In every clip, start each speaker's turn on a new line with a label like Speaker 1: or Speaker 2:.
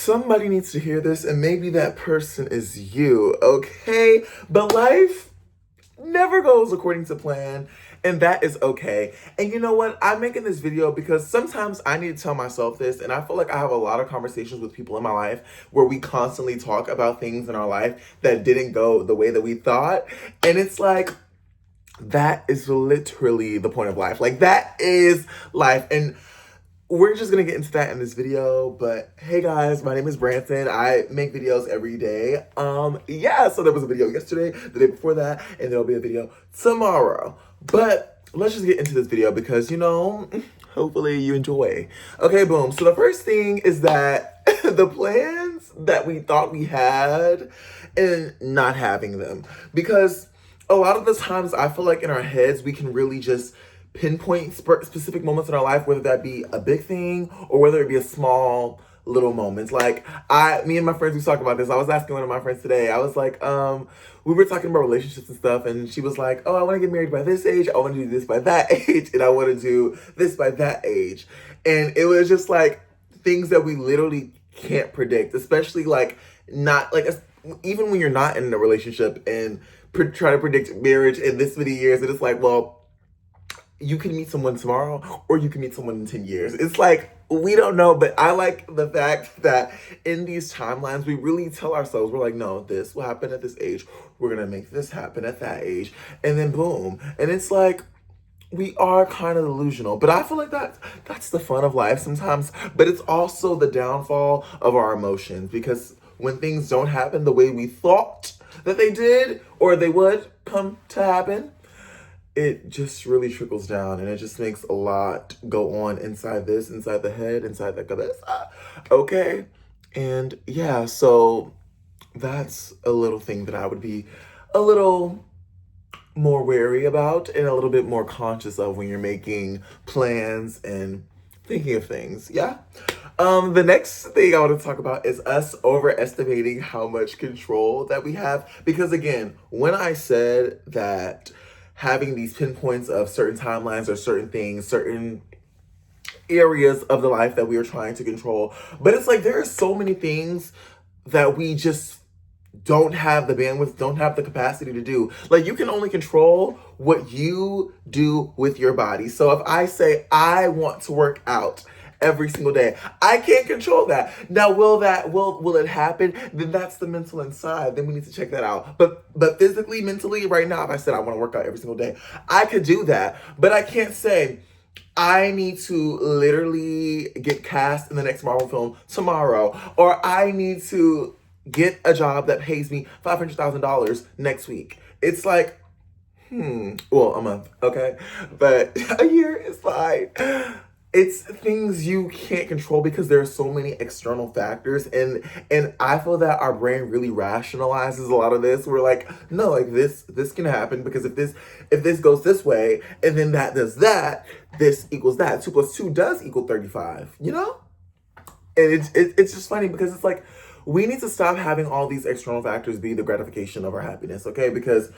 Speaker 1: Somebody needs to hear this, and maybe that person is you, okay? But life never goes according to plan, and that is okay. And you know what? I'm making this video because sometimes I need to tell myself this, and I feel like I have a lot of conversations with people in my life where we constantly talk about things in our life that didn't go the way that we thought. And it's like, that is literally the point of life. Like, that is life. And we're just gonna get into that in this video. But hey guys, my name is Branson. I make videos every day. Yeah, so there was a video yesterday, the day before that, and there'll be a video tomorrow. But let's just get into this video because, you know, hopefully you enjoy. Okay, boom. So the first thing is that the plans that we thought we had and not having them. Because a lot of the times I feel like in our heads, we can really just pinpoint specific moments in our life, whether that be a big thing or whether it be a small little moments. Like me and my friends, we talk about this. I was asking one of my friends today, I was like, we were talking about relationships and stuff, and she was like, oh, I want to get married by this age, I want to do this by that age, and I want to do this by that age. And it was just like things that we literally can't predict, especially like not like, even when you're not in a relationship and try to predict marriage in this many years, and it's like, well, you can meet someone tomorrow or you can meet someone in 10 years. It's like, we don't know, but I like the fact that in these timelines, we really tell ourselves, we're like, no, this will happen at this age. We're going to make this happen at that age. And then boom. And it's like, we are kind of delusional, but I feel like that's the fun of life sometimes, but it's also the downfall of our emotions, because when things don't happen the way we thought that they did or they would come to happen, it just really trickles down, and it just makes a lot go on inside the head, inside this. Okay. And yeah, so that's a little thing that I would be a little more wary about and a little bit more conscious of when you're making plans and thinking of things. Yeah. The next thing I want to talk about is us overestimating how much control that we have. Because again, when I said that having these pinpoints of certain timelines or certain things, certain areas of the life that we are trying to control. But it's like there are so many things that we just don't have the bandwidth, don't have the capacity to do. Like, you can only control what you do with your body. So if I say I want to work out every single day, I can't control that. Now, will it happen? Then that's the mental inside. Then we need to check that out. But physically, mentally, right now, if I said I want to work out every single day, I could do that. But I can't say I need to literally get cast in the next Marvel film tomorrow, or I need to get a job that pays me $500,000 next week. It's like, well, a month, okay? But a year is fine. It's things you can't control because there are so many external factors, and I feel that our brain really rationalizes a lot of this. We're like, no, like this can happen because if this goes this way and then that does that, this equals that. 2 plus 2 does equal 35, you know? And it's just funny because it's like, we need to stop having all these external factors be the gratification of our happiness, okay? Because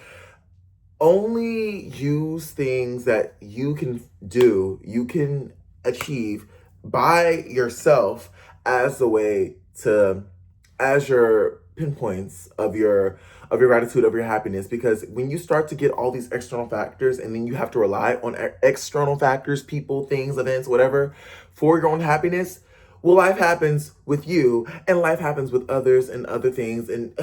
Speaker 1: only use things that you can do, you can achieve by yourself as a way to, as your pinpoints of your gratitude, of your happiness. Because when you start to get all these external factors and then you have to rely on external factors, people, things, events, whatever, for your own happiness, well, life happens with you and life happens with others and other things, and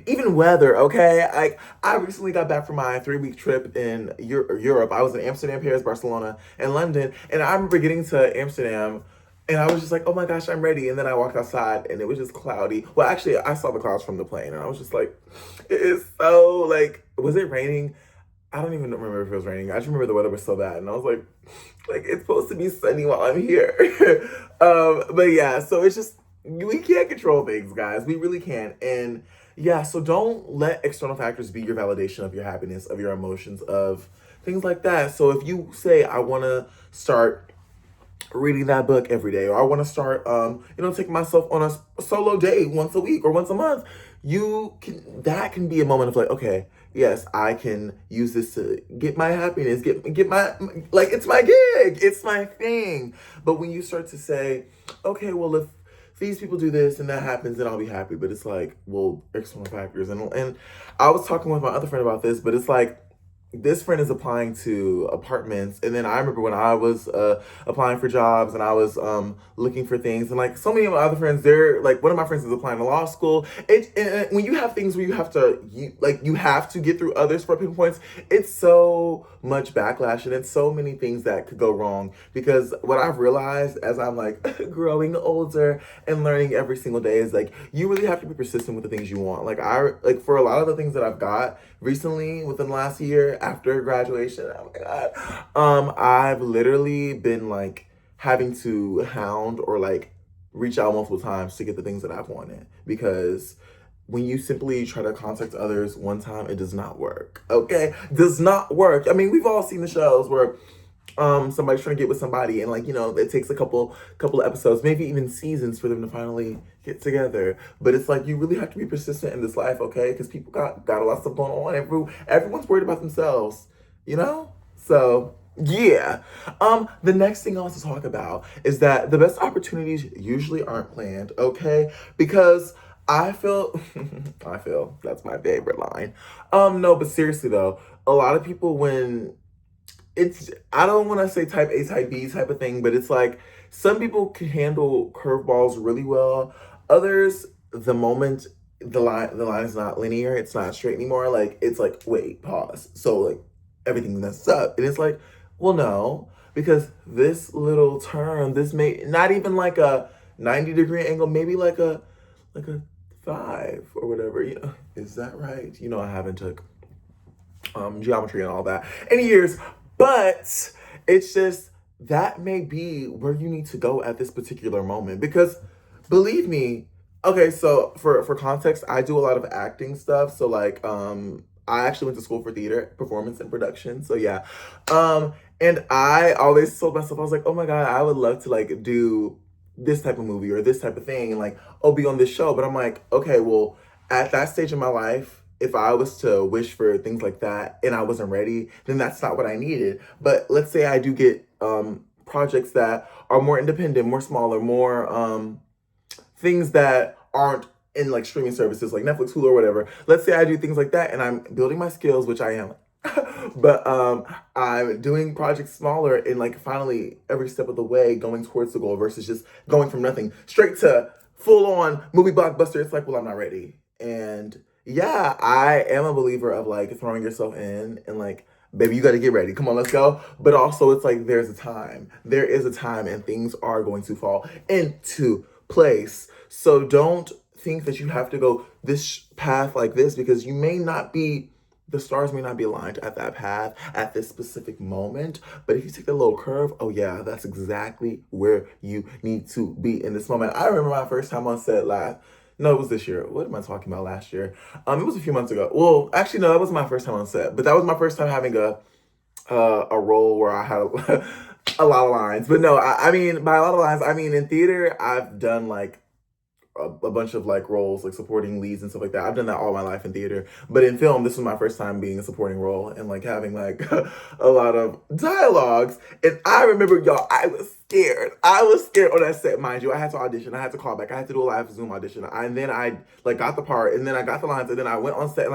Speaker 1: even weather, okay? I recently got back from my 3-week trip in Europe. I was in Amsterdam, Paris, Barcelona, and London. And I remember getting to Amsterdam and I was just like, oh my gosh, I'm ready. And then I walked outside and it was just cloudy. Well, actually, I saw the clouds from the plane and I was just like, it is so like, was it raining? I don't even remember if it was raining. I just remember the weather was so bad. And I was like, it's supposed to be sunny while I'm here. But yeah, so it's just, we can't control things, guys. We really can't. And yeah, so don't let external factors be your validation of your happiness, of your emotions, of things like that. So if you say, I want to start reading that book every day, or I want to start, taking myself on a solo date once a week or once a month, that can be a moment of like, okay, yes, I can use this to get my happiness, get my, like, it's my gig, it's my thing. But when you start to say, okay, well, if these people do this and that happens and I'll be happy. But it's like, well, external factors. And I was talking with my other friend about this, but it's like, this friend is applying to apartments, and then I remember when I was applying for jobs and I was looking for things, and like so many of my other friends, they're like, one of my friends is applying to law school. And when you have things where you have to get through others for pinpoints, it's so much backlash and it's so many things that could go wrong. Because what I've realized as I'm like growing older and learning every single day is like, you really have to be persistent with the things you want. Like for a lot of the things that I've got recently within the last year after graduation, oh my god, I've literally been like having to hound or like reach out multiple times to get the things that I've wanted, because when you simply try to contact others one time, it does not work. Okay, does not work. I mean, we've all seen the shows where somebody's trying to get with somebody, and like, it takes a couple episodes, maybe even seasons, for them to finally get together. But it's like, you really have to be persistent in this life, okay? Because people got a lot of stuff going on. Everyone's worried about themselves, so yeah. The next thing I want to talk about is that the best opportunities usually aren't planned, okay? Because I feel I feel that's my favorite line. No, but seriously though, a lot of people, when it's, I don't want to say type A, type B type of thing, but it's like some people can handle curveballs really well. Others, the moment the line is not linear, it's not straight anymore. Like, it's like, wait, pause. So like everything messed up, and it's like, well, no, because this little turn, this may not even like a 90-degree angle, maybe like a 5 or whatever. Is that right? I haven't took geometry and all that in years. But it's just, that may be where you need to go at this particular moment. Because believe me, okay, so for context, I do a lot of acting stuff. So like, I actually went to school for theater, performance and production. So yeah. And I always told myself, I was like, oh my God, I would love to like do this type of movie or this type of thing, and like, oh, be on this show. But I'm like, okay, well, at that stage in my life, if I was to wish for things like that and I wasn't ready, then that's not what I needed. But let's say I do get projects that are more independent, more smaller, more things that aren't in like streaming services like Netflix, Hulu, or whatever. Let's say I do things like that and I'm building my skills, which I am. But I'm doing projects smaller and like finally every step of the way going towards the goal versus just going from nothing straight to full on movie blockbuster. It's like, well, I'm not ready. And yeah, I am a believer of like throwing yourself in and like, baby, you got to get ready. Come on, let's go. But also, it's like, there's a time. There is a time, and things are going to fall into place. So don't think that you have to go this path like this, because the stars may not be aligned at that path at this specific moment. But if you take the little curve, oh yeah, that's exactly where you need to be in this moment. I remember my first time on set last. No, it was this year. What am I talking about? Last year. It was a few months ago. Well, actually, no, that wasn't my first time on set, but that was my first time having a role where I had a lot of lines. But no, I mean, by a lot of lines, I mean in theater, I've done like a bunch of like roles, like supporting leads and stuff like that. I've done that all my life in theater. But in film, this was my first time being a supporting role and like having like a lot of dialogues. And I remember, y'all, I was scared. I was scared on that set, mind you. I had to audition. I had to call back. I had to do a live Zoom audition. And then I like got the part, and then I got the lines, and then I went on set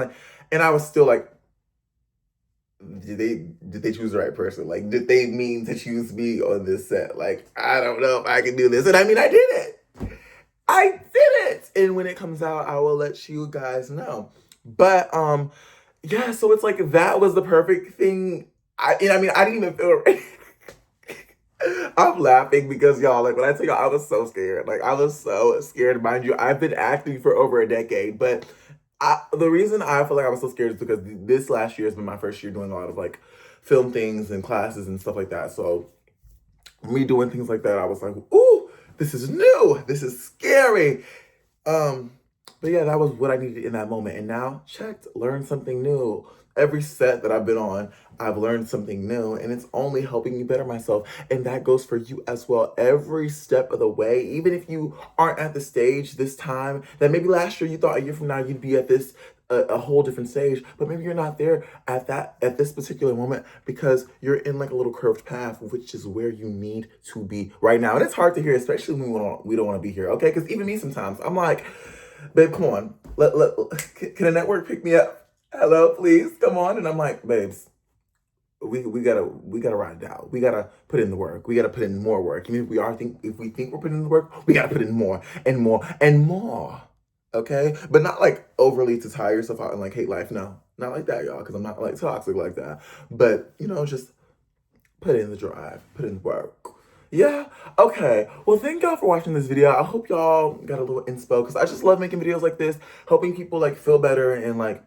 Speaker 1: and I was still like, did they choose the right person? Like, did they mean to choose me on this set? Like, I don't know if I can do this. And I mean, I did it. I did it. And when it comes out, I will let you guys know. But yeah, so it's like, that was the perfect thing. I mean, I didn't even feel ready. I'm laughing because y'all, like, when I tell y'all, I was so scared. Like, I was so scared. Mind you, I've been acting for over a decade, but the reason I feel like I was so scared is because this last year has been my first year doing a lot of like film things and classes and stuff like that. So me doing things like that, I was like, ooh, this is new. This is scary. But yeah, that was what I needed in that moment. And now, checked, learned something new. Every set that I've been on, I've learned something new, and it's only helping me better myself. And that goes for you as well. Every step of the way, even if you aren't at the stage this time, that maybe last year you thought a year from now you'd be at this a whole different stage, but maybe you're not there at this particular moment because you're in like a little curved path, which is where you need to be right now. And it's hard to hear, especially when we don't want to be here, okay? Because even me sometimes, I'm like, babe, come on, can a network pick me up? Hello, please, come on. And I'm like, babes, we gotta ride it out. We gotta put in the work. We gotta put in more work. Even if we think we're putting in the work, we gotta put in more and more and more. Okay? But not like overly to tire yourself out and like hate life. No. Not like that, y'all, because I'm not like toxic like that. But just put in the drive, put in the work. Yeah. Okay. Well, thank y'all for watching this video. I hope y'all got a little inspo because I just love making videos like this, helping people like feel better and like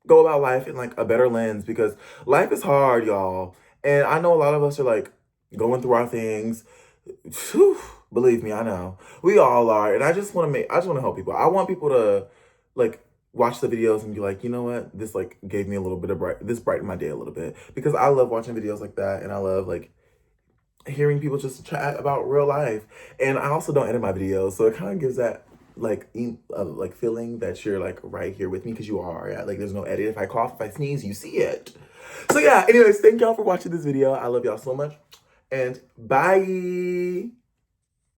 Speaker 1: go about life in like a better lens because life is hard, y'all. And I know a lot of us are like going through our things. Whew, believe me, I know. We all are. And I just want to help people. I want people to like watch the videos and be like, you know what? This like gave me a little bit of this brightened my day a little bit because I love watching videos like that and I love like hearing people just chat about real life. And I also don't edit my videos, so it kind of gives that like feeling that you're like right here with me because you are. Yeah? Like there's no edit. If I cough, if I sneeze, you see it. So yeah, anyways, thank y'all for watching this video. I love y'all so much. And bye.